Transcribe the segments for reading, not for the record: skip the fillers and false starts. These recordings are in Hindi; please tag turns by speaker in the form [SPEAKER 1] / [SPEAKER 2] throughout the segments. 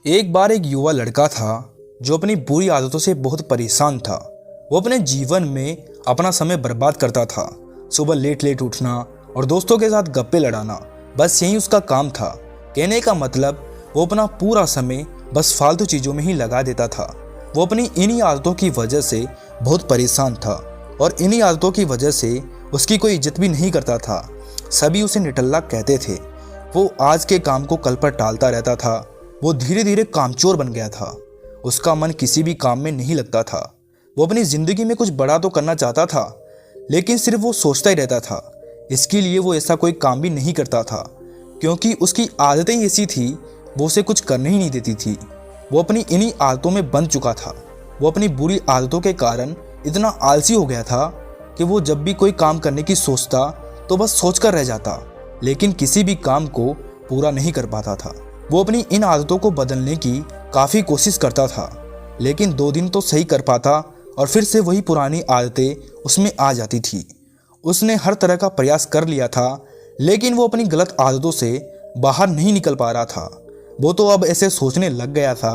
[SPEAKER 1] एक बार एक युवा लड़का था जो अपनी बुरी आदतों से बहुत परेशान था। वो अपने जीवन में अपना समय बर्बाद करता था। सुबह लेट लेट उठना और दोस्तों के साथ गप्पे लड़ाना, बस यही उसका काम था। कहने का मतलब वो अपना पूरा समय बस फालतू चीज़ों में ही लगा देता था। वो अपनी इन्हीं आदतों की वजह से बहुत परेशान था और इन्हीं आदतों की वजह से उसकी कोई इज्जत भी नहीं करता था। सभी उसे निठल्ला कहते थे। वो आज के काम को कल पर टालता रहता था। वो धीरे धीरे कामचोर बन गया था। उसका मन किसी भी काम में नहीं लगता था। वो अपनी ज़िंदगी में कुछ बड़ा तो करना चाहता था, लेकिन सिर्फ वो सोचता ही रहता था। इसके लिए वो ऐसा कोई काम भी नहीं करता था, क्योंकि उसकी आदतें ही ऐसी थी, वो उसे कुछ करने ही नहीं देती थी। वो अपनी इन्हीं आदतों में बंध चुका था। वो अपनी बुरी आदतों के कारण इतना आलसी हो गया था कि वो जब भी कोई काम करने की सोचता तो बस सोचकर रह जाता, लेकिन किसी भी काम को पूरा नहीं कर पाता था। वो अपनी इन आदतों को बदलने की काफ़ी कोशिश करता था, लेकिन 2 दिन तो सही कर पाता और फिर से वही पुरानी आदतें उसमें आ जाती थी। उसने हर तरह का प्रयास कर लिया था, लेकिन वो अपनी गलत आदतों से बाहर नहीं निकल पा रहा था। वो तो अब ऐसे सोचने लग गया था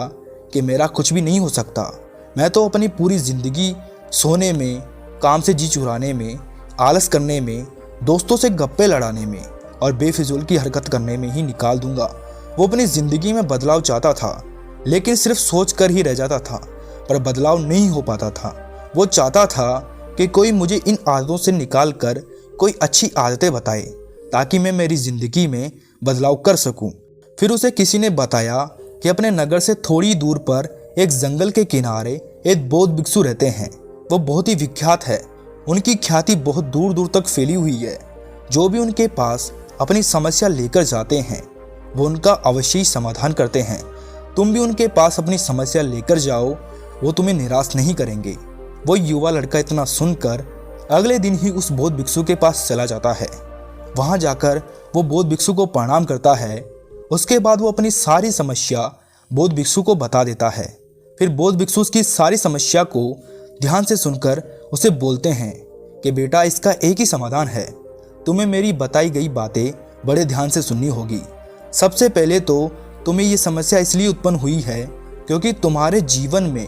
[SPEAKER 1] कि मेरा कुछ भी नहीं हो सकता। मैं तो अपनी पूरी ज़िंदगी सोने में, काम से जी चुराने में, आलस करने में, दोस्तों से गप्पे लड़ाने में और बेफिजूल की हरकत करने में ही निकाल दूंगा। वो अपनी ज़िंदगी में बदलाव चाहता था, लेकिन सिर्फ सोच कर ही रह जाता था, पर बदलाव नहीं हो पाता था। वो चाहता था कि कोई मुझे इन आदतों से निकाल कर कोई अच्छी आदतें बताए, ताकि मैं मेरी ज़िंदगी में बदलाव कर सकूं। फिर उसे किसी ने बताया कि अपने नगर से थोड़ी दूर पर एक जंगल के किनारे एक बौद्ध भिक्षु रहते हैं। वो बहुत ही विख्यात है। उनकी ख्याति बहुत दूर दूर तक फैली हुई है। जो भी उनके पास अपनी समस्या लेकर जाते हैं, वो उनका अवश्य ही समाधान करते हैं। तुम भी उनके पास अपनी समस्या लेकर जाओ, वो तुम्हें निराश नहीं करेंगे। वो युवा लड़का इतना सुनकर अगले दिन ही उस बौद्ध भिक्षु के पास चला जाता है। वहाँ जाकर वो बौद्ध भिक्षु को प्रणाम करता है। उसके बाद वो अपनी सारी समस्या बौद्ध भिक्षु को बता देता है। फिर बौद्ध भिक्षु उसकी सारी समस्या को ध्यान से सुनकर उसे बोलते हैं कि बेटा, इसका एक ही समाधान है। तुम्हें मेरी बताई गई बातें बड़े ध्यान से सुननी होगी। सबसे पहले तो तुम्हें ये समस्या इसलिए उत्पन्न हुई है क्योंकि तुम्हारे जीवन में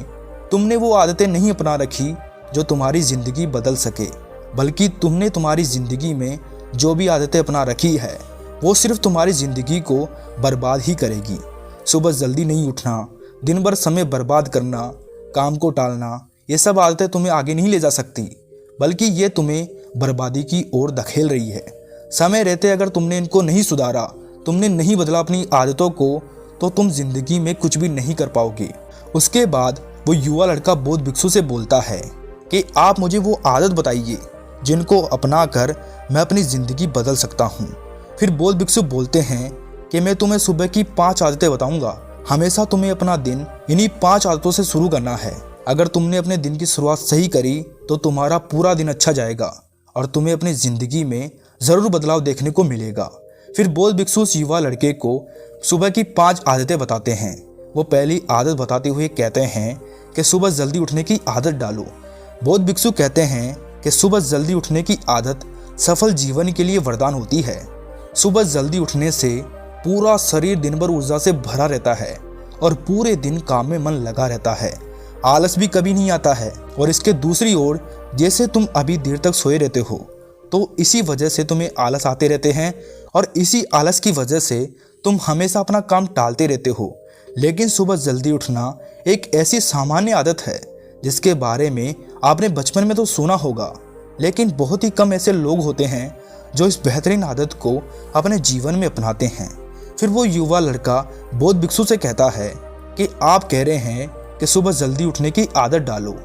[SPEAKER 1] तुमने वो आदतें नहीं अपना रखी जो तुम्हारी ज़िंदगी बदल सके, बल्कि तुमने तुम्हारी ज़िंदगी में जो भी आदतें अपना रखी है वो सिर्फ तुम्हारी ज़िंदगी को बर्बाद ही करेगी। सुबह जल्दी नहीं उठना, दिन भर समय बर्बाद करना, काम को टालना, ये सब आदतें तुम्हें आगे नहीं ले जा सकती, बल्कि ये तुम्हें बर्बादी की ओर धकेल रही है। समय रहते अगर तुमने इनको नहीं सुधारा, तुमने नहीं बदला अपनी आदतों को, तो तुम जिंदगी में कुछ भी नहीं कर पाओगे। उसके बाद वो युवा लड़का बौद्ध भिक्षु से बोलता है कि आप मुझे वो आदत बताइए जिनको अपना कर मैं अपनी ज़िंदगी बदल सकता हूँ। फिर बौद्ध भिक्षु बोलते हैं कि मैं तुम्हें सुबह की 5 आदतें बताऊँगा। हमेशा तुम्हें अपना दिन इन्हीं 5 आदतों से शुरू करना है। अगर तुमने अपने दिन की शुरुआत सही करी तो तुम्हारा पूरा दिन अच्छा जाएगा और तुम्हें अपनी ज़िंदगी में ज़रूर बदलाव देखने को मिलेगा। फिर बौद्ध भिक्षु उस युवा लड़के को सुबह की 5 आदतें बताते हैं। वो पहली आदत बताते हुए कहते हैं कि सुबह जल्दी उठने की आदत डालो। बौद्ध भिक्षु कहते हैं कि सुबह जल्दी उठने की आदत सफल जीवन के लिए वरदान होती है। सुबह जल्दी उठने से पूरा शरीर दिन भर ऊर्जा से भरा रहता है और पूरे दिन काम में मन लगा रहता है। आलस भी कभी नहीं आता है। और इसके दूसरी ओर, जैसे तुम अभी देर तक सोए रहते हो, तो इसी वजह से तुम्हें आलस आते रहते हैं और इसी आलस की वजह से तुम हमेशा अपना काम टालते रहते हो। लेकिन सुबह जल्दी उठना एक ऐसी सामान्य आदत है जिसके बारे में आपने बचपन में तो सुना होगा, लेकिन बहुत ही कम ऐसे लोग होते हैं जो इस बेहतरीन आदत को अपने जीवन में अपनाते हैं। फिर वो युवा लड़का बौद्ध भिक्षु से कहता है कि आप कह रहे हैं कि सुबह जल्दी उठने की आदत डालो,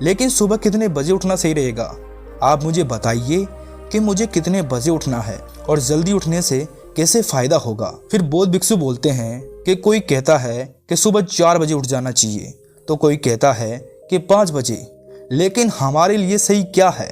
[SPEAKER 1] लेकिन सुबह कितने बजे उठना सही रहेगा? आप मुझे बताइए कि मुझे कितने बजे उठना है और जल्दी उठने से कैसे फ़ायदा होगा। फिर बौद्ध भिक्षु बोलते हैं कि कोई कहता है कि सुबह 4 बजे उठ जाना चाहिए, तो कोई कहता है कि 5 बजे। लेकिन हमारे लिए सही क्या है,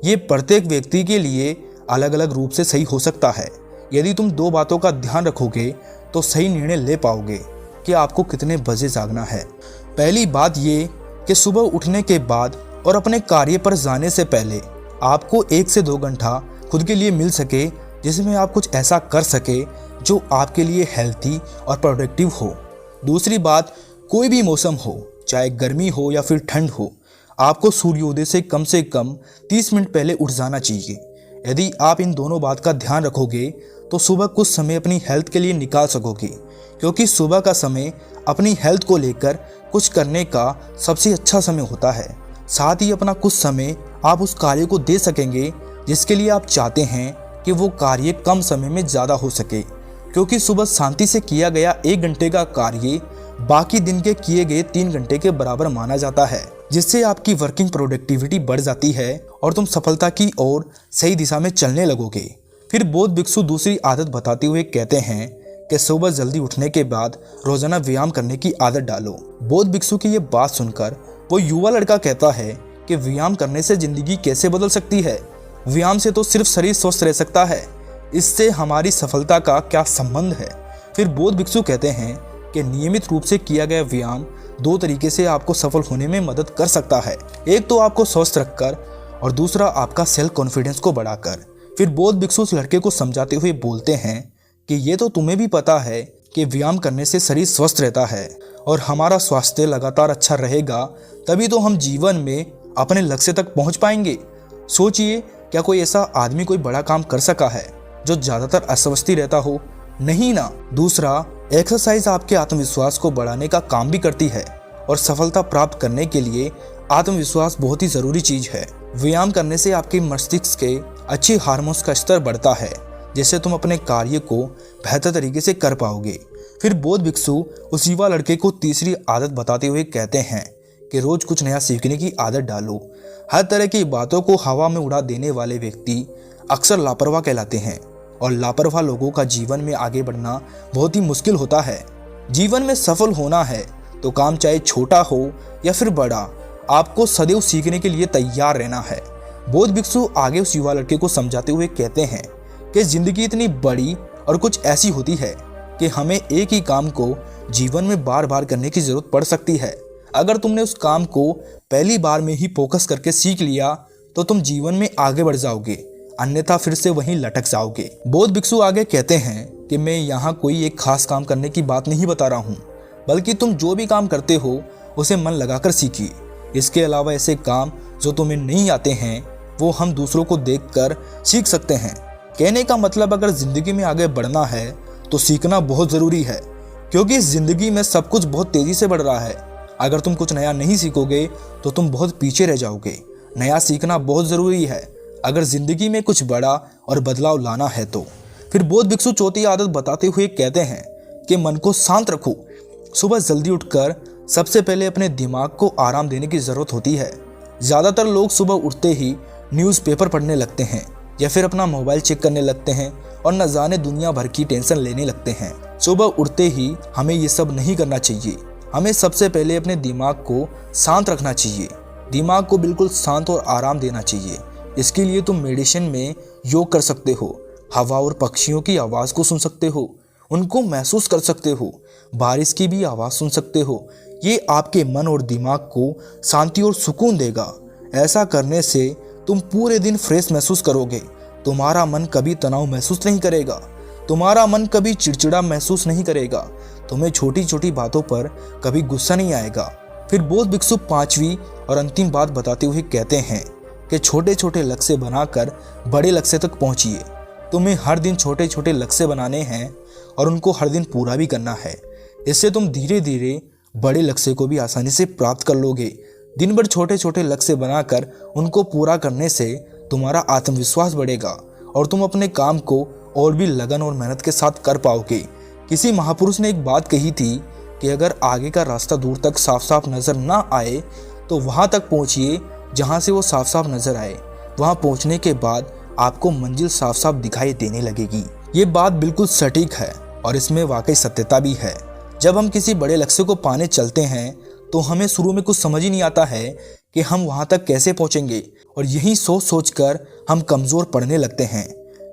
[SPEAKER 1] ये प्रत्येक व्यक्ति के लिए अलग अलग रूप से सही हो सकता है। यदि तुम 2 बातों का ध्यान रखोगे तो सही निर्णय ले पाओगे कि आपको कितने बजे जागना है। पहली बात ये कि सुबह उठने के बाद और अपने कार्य पर जाने से पहले आपको 1 से 2 घंटा खुद के लिए मिल सके, जिसमें आप कुछ ऐसा कर सके जो आपके लिए हेल्थी और प्रोडक्टिव हो। दूसरी बात, कोई भी मौसम हो, चाहे गर्मी हो या फिर ठंड हो, आपको सूर्योदय से कम 30 मिनट पहले उठ जाना चाहिए। यदि आप इन दोनों बात का ध्यान रखोगे तो सुबह कुछ समय अपनी हेल्थ के लिए निकाल सकोगे, क्योंकि सुबह का समय अपनी हेल्थ को लेकर कुछ करने का सबसे अच्छा समय होता है। साथ ही अपना कुछ समय आप उस कार्य को दे सकेंगे जिसके लिए आप चाहते हैं कि वो कार्य कम समय में ज़्यादा हो सके, क्योंकि सुबह शांति से किया गया 1 घंटे का कार्य बाकी दिन के किए गए 3 घंटे के बराबर माना जाता है, जिससे आपकी वर्किंग प्रोडक्टिविटी बढ़ जाती है और तुम सफलता की ओर सही दिशा में चलने लगोगे। फिर बौद्ध भिक्षु दूसरी आदत बताते हुए कहते हैं कि सुबह जल्दी उठने के बाद रोजाना व्यायाम करने की आदत डालो। बौद्ध भिक्षु की ये बात सुनकर वो युवा लड़का कहता है कि व्यायाम करने से जिंदगी कैसे बदल सकती है, व्यायाम से तो सिर्फ शरीर स्वस्थ रह सकता है, इससे हमारी सफलता का क्या संबंध है। फिर बौद्ध भिक्षु कहते हैं कि नियमित रूप से किया गया व्यायाम 2 तरीके से आपको सफल होने में मदद कर सकता है। एक तो आपको स्वस्थ रखकर और दूसरा आपका सेल्फ कॉन्फिडेंस को बढ़ाकर। फिर बौद्ध भिक्षु उस लड़के को समझाते हुए बोलते हैं कि ये तो तुम्हें भी पता है कि व्यायाम करने से शरीर स्वस्थ रहता है और हमारा स्वास्थ्य लगातार अच्छा रहेगा, तभी तो हम जीवन में अपने लक्ष्य तक पहुंच पाएंगे। सोचिए, क्या कोई ऐसा आदमी कोई बड़ा काम कर सका है जो ज़्यादातर अस्वस्थ रहता हो? नहीं ना। दूसरा, एक्सरसाइज आपके आत्मविश्वास को बढ़ाने का काम भी करती है और सफलता प्राप्त करने के लिए आत्मविश्वास बहुत ही ज़रूरी चीज़ है। व्यायाम करने से आपके मस्तिष्क के अच्छे हार्मोन्स का स्तर बढ़ता है, जिससे तुम अपने कार्य को बेहतर तरीके से कर पाओगे। फिर बौद्ध भिक्षु उस युवा लड़के को तीसरी आदत बताते हुए कहते हैं कि रोज कुछ नया सीखने की आदत डालो। हर तरह की बातों को हवा में उड़ा देने वाले व्यक्ति अक्सर लापरवाह कहलाते हैं और लापरवाह लोगों का जीवन में आगे बढ़ना बहुत ही मुश्किल होता है। जीवन में सफल होना है तो काम चाहे छोटा हो या फिर बड़ा, आपको सदैव सीखने के लिए तैयार रहना है। बौद्ध भिक्षु आगे उस युवा लड़के को समझाते हुए कहते हैं कि जिंदगी इतनी बड़ी और कुछ ऐसी होती है कि हमें एक ही काम को जीवन में बार बार करने की जरूरत पड़ सकती है। अगर तुमने उस काम को पहली बार में ही फोकस करके सीख लिया तो तुम जीवन में आगे बढ़ जाओगे, अन्यथा फिर से वहीं लटक जाओगे। बौद्ध भिक्षु आगे कहते हैं कि मैं यहाँ कोई एक खास काम करने की बात नहीं बता रहा हूँ, बल्कि तुम जो भी काम करते हो उसे मन लगाकर सीखिए। इसके अलावा ऐसे काम जो तुम्हें नहीं आते हैं वो हम दूसरों को देखकर सीख सकते हैं। कहने का मतलब, अगर जिंदगी में आगे बढ़ना है तो सीखना बहुत ज़रूरी है, क्योंकि इस जिंदगी में सब कुछ बहुत तेज़ी से बढ़ रहा है। अगर तुम कुछ नया नहीं सीखोगे तो तुम बहुत पीछे रह जाओगे। नया सीखना बहुत ज़रूरी है अगर ज़िंदगी में कुछ बड़ा और बदलाव लाना है तो। फिर बौद्ध भिक्षु चौथी आदत बताते हुए कहते हैं कि मन को शांत रखो। सुबह जल्दी उठकर सबसे पहले अपने दिमाग को आराम देने की ज़रूरत होती है। ज़्यादातर लोग सुबह उठते ही न्यूज़पेपर पढ़ने लगते हैं या फिर अपना मोबाइल चेक करने लगते हैं और न जाने दुनिया भर की टेंशन लेने लगते हैं। सुबह उठते ही हमें ये सब नहीं करना चाहिए। हमें सबसे पहले अपने दिमाग को शांत रखना चाहिए। दिमाग को बिल्कुल शांत और आराम देना चाहिए। इसके लिए तुम मेडिटेशन में योग कर सकते हो, हवा और पक्षियों की आवाज़ को सुन सकते हो, उनको महसूस कर सकते हो, बारिश की भी आवाज़ सुन सकते हो। ये आपके मन और दिमाग को शांति और सुकून देगा। ऐसा करने से तुम पूरे दिन फ्रेश महसूस करोगे। तुम्हारा मन कभी तनाव महसूस नहीं करेगा, तुम्हारा मन कभी चिड़चिड़ा महसूस नहीं करेगा, तुम्हें छोटी छोटी बातों पर कभी गुस्सा नहीं आएगा। फिर बौद्ध भिक्षु पांचवी और अंतिम बात बताते हुए कहते हैं कि छोटे छोटे लक्ष्य बनाकर बड़े लक्ष्य तक पहुंचिए। तुम्हें हर दिन छोटे छोटे लक्ष्य बनाने हैं और उनको हर दिन पूरा भी करना है। इससे तुम धीरे धीरे बड़े लक्ष्य को भी आसानी से प्राप्त कर लोगे। दिन भर छोटे छोटे लक्ष्य बनाकर उनको पूरा करने से तुम्हारा आत्मविश्वास बढ़ेगा और तुम अपने काम को और भी लगन और मेहनत के साथ कर पाओगे। किसी महापुरुष ने एक बात कही थी कि अगर आगे का रास्ता दूर तक साफ साफ नज़र ना आए तो वहाँ तक पहुँचिए जहाँ से वो साफ साफ नज़र आए। वहाँ पहुँचने के बाद आपको मंजिल साफ साफ दिखाई देने लगेगी। ये बात बिल्कुल सटीक है और इसमें वाकई सत्यता भी है। जब हम किसी बड़े लक्ष्य को पाने चलते हैं तो हमें शुरू में कुछ समझ ही नहीं आता है कि हम वहाँ तक कैसे पहुँचेंगे और यही सोच सोच कर हम कमज़ोर पड़ने लगते हैं।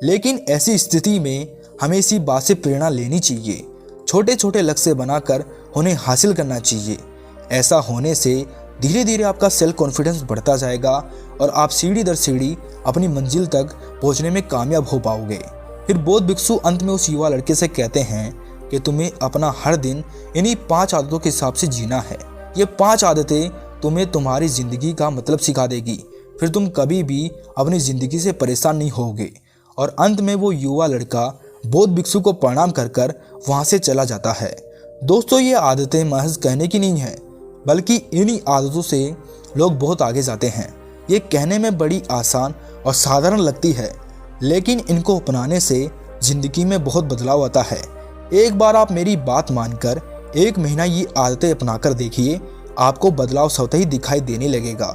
[SPEAKER 1] लेकिन ऐसी स्थिति में हमें इसी बात से प्रेरणा लेनी चाहिए। छोटे छोटे लक्ष्य बनाकर उन्हें हासिल करना चाहिए। ऐसा होने से धीरे धीरे आपका सेल्फ कॉन्फिडेंस बढ़ता जाएगा और आप सीढ़ी दर सीढ़ी अपनी मंजिल तक पहुंचने में कामयाब हो पाओगे। फिर बौद्ध भिक्षु अंत में उस युवा लड़के से कहते हैं कि तुम्हें अपना हर दिन इन्हीं 5 आदतों के हिसाब से जीना है। ये 5 आदतें तुम्हें तुम्हारी ज़िंदगी का मतलब सिखा देगी। फिर तुम कभी भी अपनी ज़िंदगी से परेशान नहीं होगे। और अंत में वो युवा लड़का बौद्ध भिक्षु को प्रणाम कर कर वहाँ से चला जाता है। दोस्तों, ये आदतें महज कहने की नहीं हैं, बल्कि इन्हीं आदतों से लोग बहुत आगे जाते हैं। ये कहने में बड़ी आसान और साधारण लगती है, लेकिन इनको अपनाने से ज़िंदगी में बहुत बदलाव आता है। एक बार आप मेरी बात मानकर 1 महीना ये आदतें अपनाकर देखिए, आपको बदलाव स्वतः ही दिखाई देने लगेगा।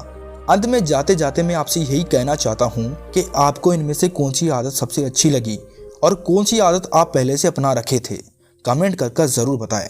[SPEAKER 1] अंत में जाते जाते मैं आपसे यही कहना चाहता हूँ कि आपको इनमें से कौन सी आदत सबसे अच्छी लगी और कौन सी आदत आप पहले से अपना रखे थे। कमेंट कर ज़रूर बताएं।